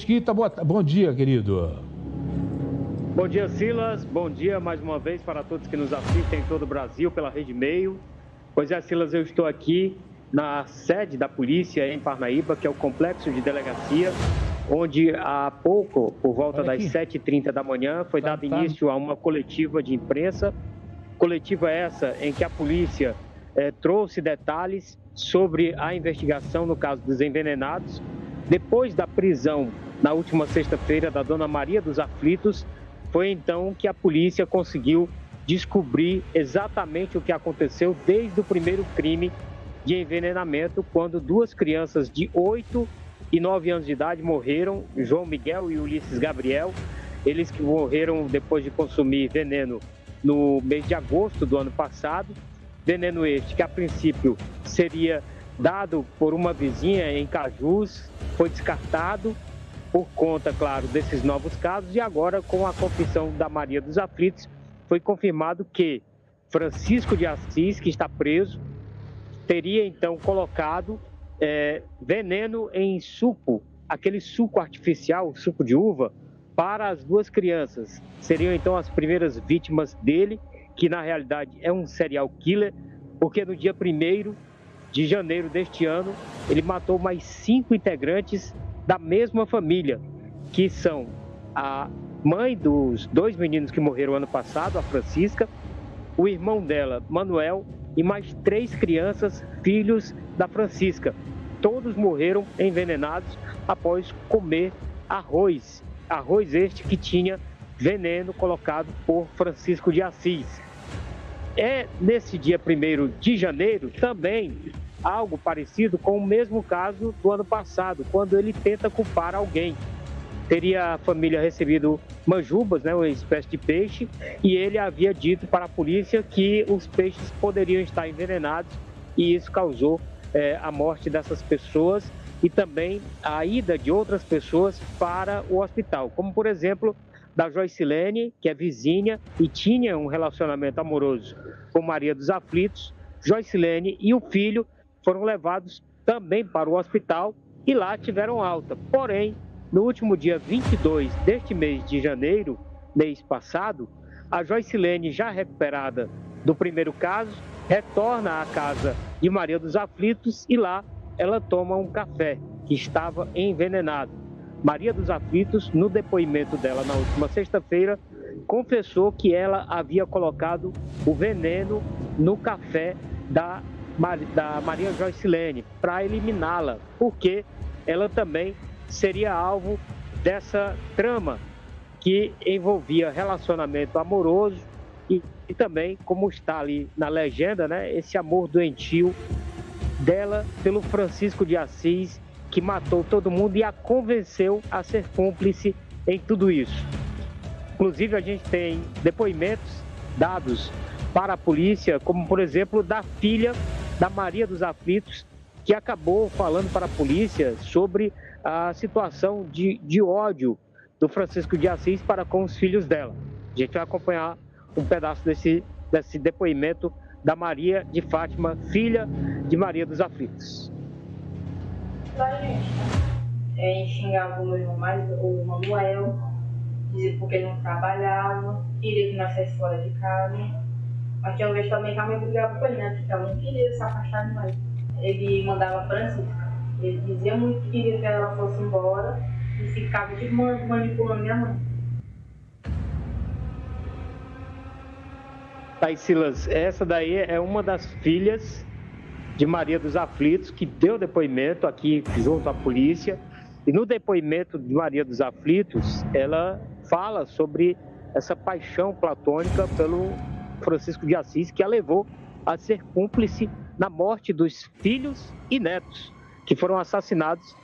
Mesquita, bom dia, querido. Bom dia, Silas. Bom dia mais uma vez para todos que nos assistem em todo o Brasil pela Rede Meio. Pois é, Silas, eu estou aqui na sede da polícia em Parnaíba, que é o complexo de delegacia, onde há pouco, por volta das 7h30 da manhã, foi dado início a uma coletiva de imprensa. Coletiva essa em que a polícia trouxe detalhes sobre a investigação no caso dos envenenados. Depois da prisão, na última sexta-feira, da dona Maria dos Aflitos, foi então que a polícia conseguiu descobrir exatamente o que aconteceu desde o primeiro crime de envenenamento, quando duas crianças de 8 e 9 anos de idade morreram, João Miguel e Ulisses Gabriel, eles que morreram depois de consumir veneno no mês de agosto do ano passado, veneno este que a princípio seria dado por uma vizinha em Cajus, foi descartado por conta, claro, desses novos casos, e agora, com a confissão da Maria dos Aflitos, foi confirmado que Francisco de Assis, que está preso, teria então colocado veneno em suco, aquele suco artificial, suco de uva, para as duas crianças. Seriam então as primeiras vítimas dele, que na realidade é um serial killer, porque no dia 1º de janeiro deste ano, ele matou mais 5 integrantes da mesma família, que são a mãe dos 2 meninos que morreram ano passado, a Francisca, o irmão dela, Manuel, e mais 3 crianças, filhos da Francisca. Todos morreram envenenados após comer arroz. Arroz este que tinha veneno colocado por Francisco de Assis. Nesse dia 1º de janeiro, também algo parecido com o mesmo caso do ano passado, quando ele tenta culpar alguém. Teria a família recebido manjubas, uma espécie de peixe, e ele havia dito para a polícia que os peixes poderiam estar envenenados, e isso causou a morte dessas pessoas e também a ida de outras pessoas para o hospital, como por exemplo da Joycilene, que é vizinha e tinha um relacionamento amoroso com Maria dos Aflitos. Joycilene e o filho foram levados também para o hospital e lá tiveram alta. Porém, no último dia 22 deste mês de janeiro, mês passado, a Joycilene, já recuperada do primeiro caso, retorna à casa de Maria dos Aflitos e lá ela toma um café que estava envenenado. Maria dos Aflitos, no depoimento dela na última sexta-feira, confessou que ela havia colocado o veneno no café da Maria Joycilene para eliminá-la, porque ela também seria alvo dessa trama que envolvia relacionamento amoroso e também, como está ali na legenda, esse amor doentio dela pelo Francisco de Assis, que matou todo mundo e a convenceu a ser cúmplice em tudo isso. Inclusive, a gente tem depoimentos dados para a polícia, como, por exemplo, da filha da Maria dos Aflitos, que acabou falando para a polícia sobre a situação de ódio do Francisco de Assis para com os filhos dela. A gente vai acompanhar um pedaço desse depoimento da Maria de Fátima, filha de Maria dos Aflitos. Xingava o meu irmão o Manuel, dizia porque ele não trabalhava, queria que nós saíssemos fora de casa. Mas tinha uma vez também que a mãe brigava com ele, porque ela não queria se afastar de nós. Ele mandava a Francisca, ele dizia muito que queria que ela fosse embora e ficava tipo manipulando minha mãe. Tá, Silas, essa daí é uma das filhas de Maria dos Aflitos, que deu depoimento aqui junto à polícia. E no depoimento de Maria dos Aflitos, ela fala sobre essa paixão platônica pelo Francisco de Assis, que a levou a ser cúmplice na morte dos filhos e netos, que foram assassinados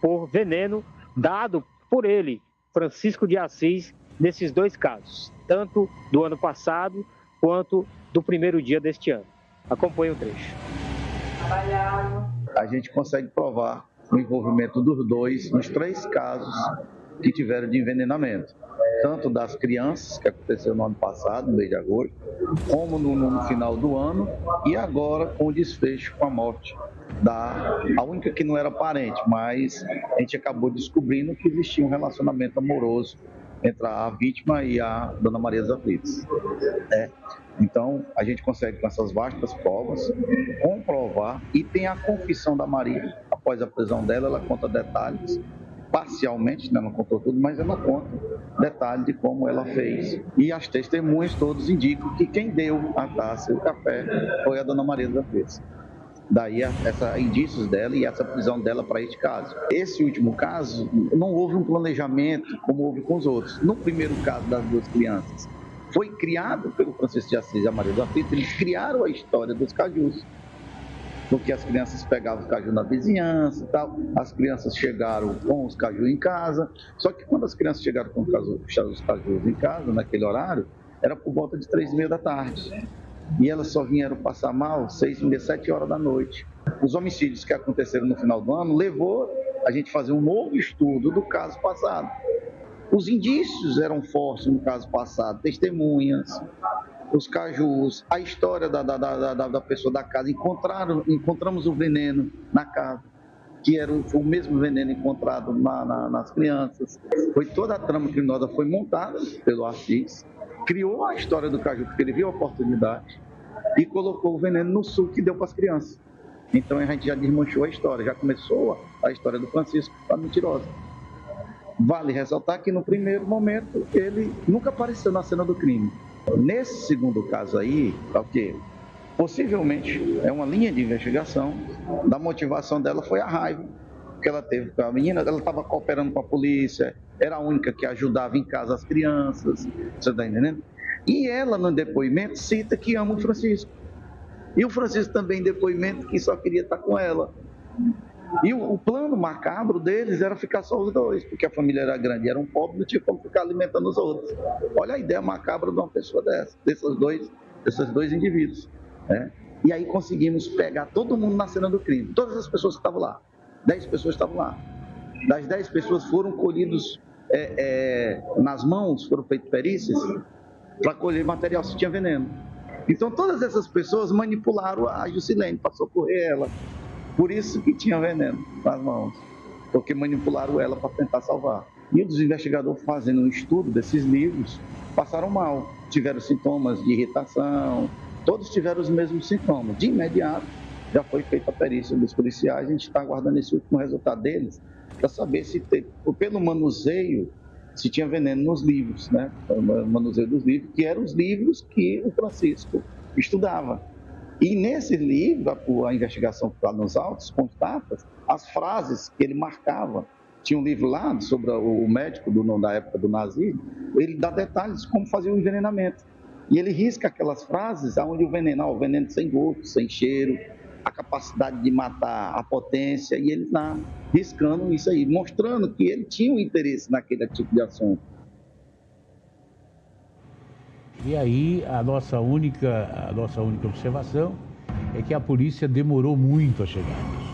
por veneno dado por ele, Francisco de Assis, nesses 2 casos, tanto do ano passado quanto do primeiro dia deste ano. Acompanhe o trecho. A gente consegue provar o envolvimento dos dois nos 3 casos que tiveram de envenenamento. Tanto das crianças, que aconteceu no ano passado, no mês de agosto, como no final do ano, e agora com o desfecho com a morte a única que não era parente, mas a gente acabou descobrindo que existia um relacionamento amoroso entre a vítima e a Dona Maria dos Aflitos. Então, a gente consegue, com essas vastas provas, comprovar, e tem a confissão da Maria. Após a prisão dela, ela conta detalhes, parcialmente, né, não contou tudo, mas ela conta detalhes de como ela fez. E as testemunhas todos indicam que quem deu a taça e o café foi a Dona Maria dos Aflitos. Daí indícios dela e essa prisão dela para este caso. Esse último caso, não houve um planejamento como houve com os outros. No primeiro caso das duas crianças, foi criado pelo Francisco de Assis e a Maria dos Aflitos, eles criaram a história dos cajus, porque as crianças pegavam os cajus na vizinhança e tal, as crianças chegaram com os cajus em casa, só que quando as crianças chegaram com os cajus em casa, naquele horário, era por volta de 3h30 da tarde. E elas só vieram passar mal 6h30, 7 horas da noite. Os homicídios que aconteceram no final do ano levou a gente a fazer um novo estudo do caso passado. Os indícios eram fortes no caso passado, testemunhas, os cajus, a história da pessoa da casa. Encontramos o veneno na casa, que era o mesmo veneno encontrado nas crianças. Foi toda a trama criminosa foi montada pelo Assis, criou a história do caju, porque ele viu a oportunidade e colocou o veneno no suco que deu para as crianças. Então a gente já desmanchou a história, já começou a história do Francisco, a mentirosa. Vale ressaltar que no primeiro momento ele nunca apareceu na cena do crime. Nesse segundo caso aí, possivelmente é uma linha de investigação, da motivação dela foi a raiva que ela teve com a menina. Ela estava cooperando com a polícia, era a única que ajudava em casa as crianças, você está entendendo? E ela, no depoimento, cita que ama o Francisco. E o Francisco também, em depoimento, que só queria estar com ela. E o plano macabro deles era ficar só os dois, porque a família era grande, era um pobre, não tinha como ficar alimentando os outros. Olha a ideia macabra de uma pessoa dessa, desses dois indivíduos, né? E aí conseguimos pegar todo mundo na cena do crime, todas as pessoas que estavam lá. 10 pessoas estavam lá. Das 10 pessoas foram colhidos nas mãos, foram feitas perícias para colher material se tinha veneno. Então todas essas pessoas manipularam a Juscelene para socorrer ela. Por isso que tinha veneno nas mãos, porque manipularam ela para tentar salvar. E os investigadores, fazendo um estudo desses livros, passaram mal, tiveram sintomas de irritação, todos tiveram os mesmos sintomas. De imediato, já foi feita a perícia dos policiais, a gente está aguardando esse último resultado deles, para saber se pelo manuseio, se tinha veneno nos livros, né? O manuseio dos livros, que eram os livros que o Francisco estudava. E nesse livro, a investigação que está nos autos, constata as frases que ele marcava. Tinha um livro lá sobre o médico da época do nazismo, ele dá detalhes de como fazer o envenenamento. E ele risca aquelas frases onde o veneno sem gosto, sem cheiro, a capacidade de matar, a potência, e ele está riscando isso aí, mostrando que ele tinha um interesse naquele tipo de assunto. E aí a nossa única observação é que a polícia demorou muito a chegar nisso.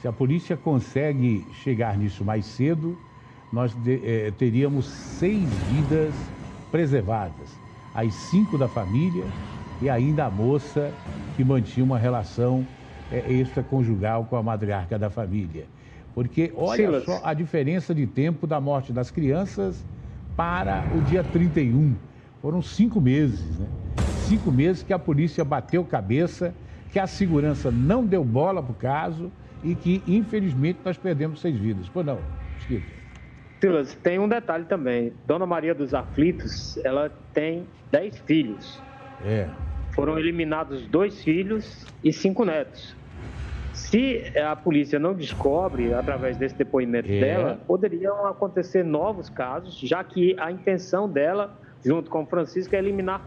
Se a polícia consegue chegar nisso mais cedo, nós teríamos 6 vidas preservadas. As 5 da família e ainda a moça que mantinha uma relação extraconjugal com a matriarca da família. Porque olha só a diferença de tempo da morte das crianças para o dia 31. Foram 5 meses, né? 5 meses que a polícia bateu cabeça, que a segurança não deu bola para o caso e que, infelizmente, nós perdemos 6 vidas. Pois não, Chico? Silas, tem um detalhe também. Dona Maria dos Aflitos, ela tem 10 filhos. Foram eliminados 2 filhos e 5 netos. Se a polícia não descobre, através desse depoimento dela, poderiam acontecer novos casos, já que a intenção dela, junto com o Francisco, é eliminar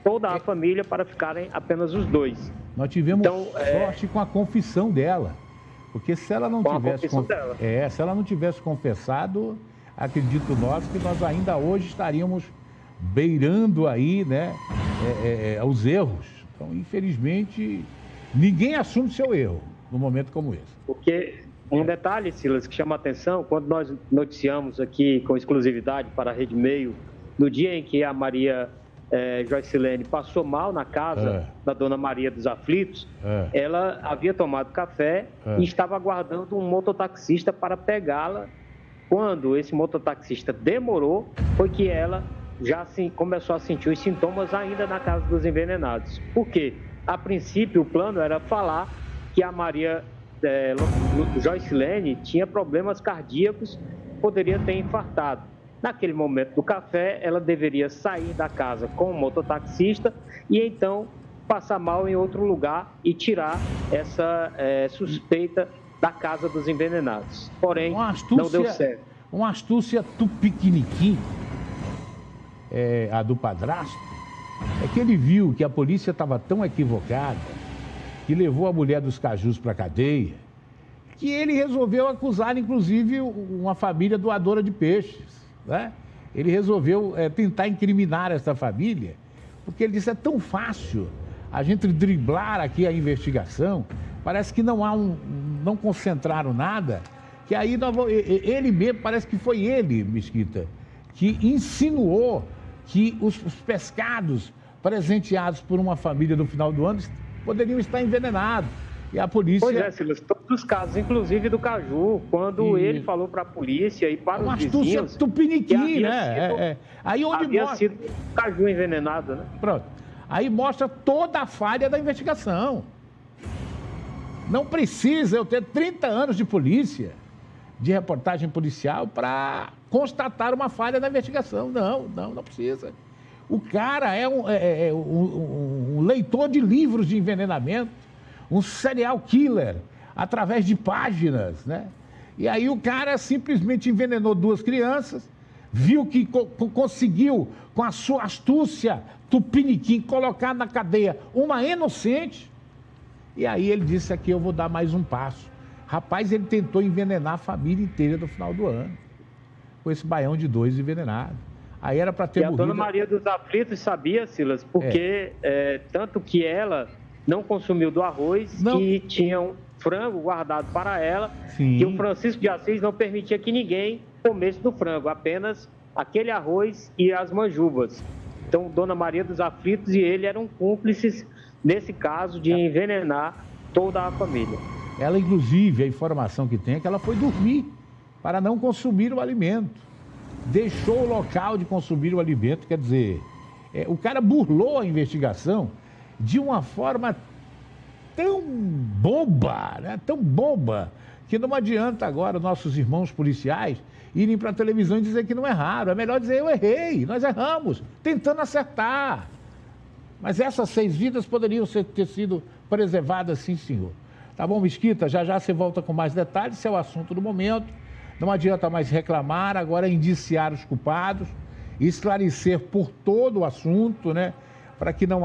toda a família para ficarem apenas os 2. Nós tivemos sorte com a confissão dela, porque se ela não tivesse confessado, acredito nós que nós ainda hoje estaríamos beirando aí, né, os erros. Então, infelizmente, ninguém assume seu erro num momento como esse. Porque um detalhe, Silas, que chama a atenção, quando nós noticiamos aqui com exclusividade para a Rede Meio, no dia em que a Maria Joycilene passou mal na casa da Dona Maria dos Aflitos, ela havia tomado café e estava aguardando um mototaxista para pegá-la. Quando esse mototaxista demorou, foi que ela já começou a sentir os sintomas ainda na casa dos envenenados. Por quê? A princípio, o plano era falar que a Maria Joycilene tinha problemas cardíacos, poderia ter infartado. Naquele momento do café, ela deveria sair da casa com o mototaxista e então passar mal em outro lugar e tirar essa suspeita da casa dos envenenados. Porém, não deu certo. Uma astúcia tupiniquim, a do padrasto, é que ele viu que a polícia estava tão equivocada que levou a mulher dos cajus para a cadeia, que ele resolveu acusar, inclusive, uma família doadora de peixes. Né? Ele resolveu tentar incriminar essa família, porque ele disse, é tão fácil a gente driblar aqui a investigação, parece que não concentraram nada, que aí ele mesmo, parece que foi ele, Mesquita, que insinuou que os pescados presenteados por uma família no final do ano poderiam estar envenenados. E a polícia... Pois é, Silas, todos os casos, inclusive do Caju, quando ele falou para a polícia e para os vizinhos... Uma astúcia tupiniquim, né? Aí onde havia sido Caju envenenado, né? Pronto. Aí mostra toda a falha da investigação. Não precisa eu ter 30 anos de polícia, de reportagem policial, para constatar uma falha da investigação. Não precisa. O cara é um leitor de livros de envenenamento, um serial killer, através de páginas, né? E aí o cara simplesmente envenenou 2 crianças, viu que conseguiu, com a sua astúcia tupiniquim, colocar na cadeia uma inocente, e aí ele disse aqui, eu vou dar mais um passo. Rapaz, ele tentou envenenar a família inteira no final do ano, com esse baião de 2 envenenados. Aí era para ter morrido... E a Dona Maria dos Aflitos sabia, Silas, porque tanto que ela não consumiu do arroz, que tinha um frango guardado para ela, que o Francisco de Assis não permitia que ninguém comesse do frango, apenas aquele arroz e as manjubas. Então, Dona Maria dos Aflitos e ele eram cúmplices nesse caso de envenenar toda a família. Ela, inclusive, a informação que tem é que ela foi dormir para não consumir o alimento. Deixou o local de consumir o alimento, quer dizer, o cara burlou a investigação de uma forma tão boba, né? Tão boba, que não adianta agora nossos irmãos policiais irem para a televisão e dizer que não erraram. É melhor dizer, eu errei, nós erramos, tentando acertar. Mas essas 6 vidas poderiam ter sido preservadas, sim, senhor. Tá bom, Mesquita? Já você volta com mais detalhes, esse é o assunto do momento. Não adianta mais reclamar, agora é indiciar os culpados, esclarecer por todo o assunto, né? Para que não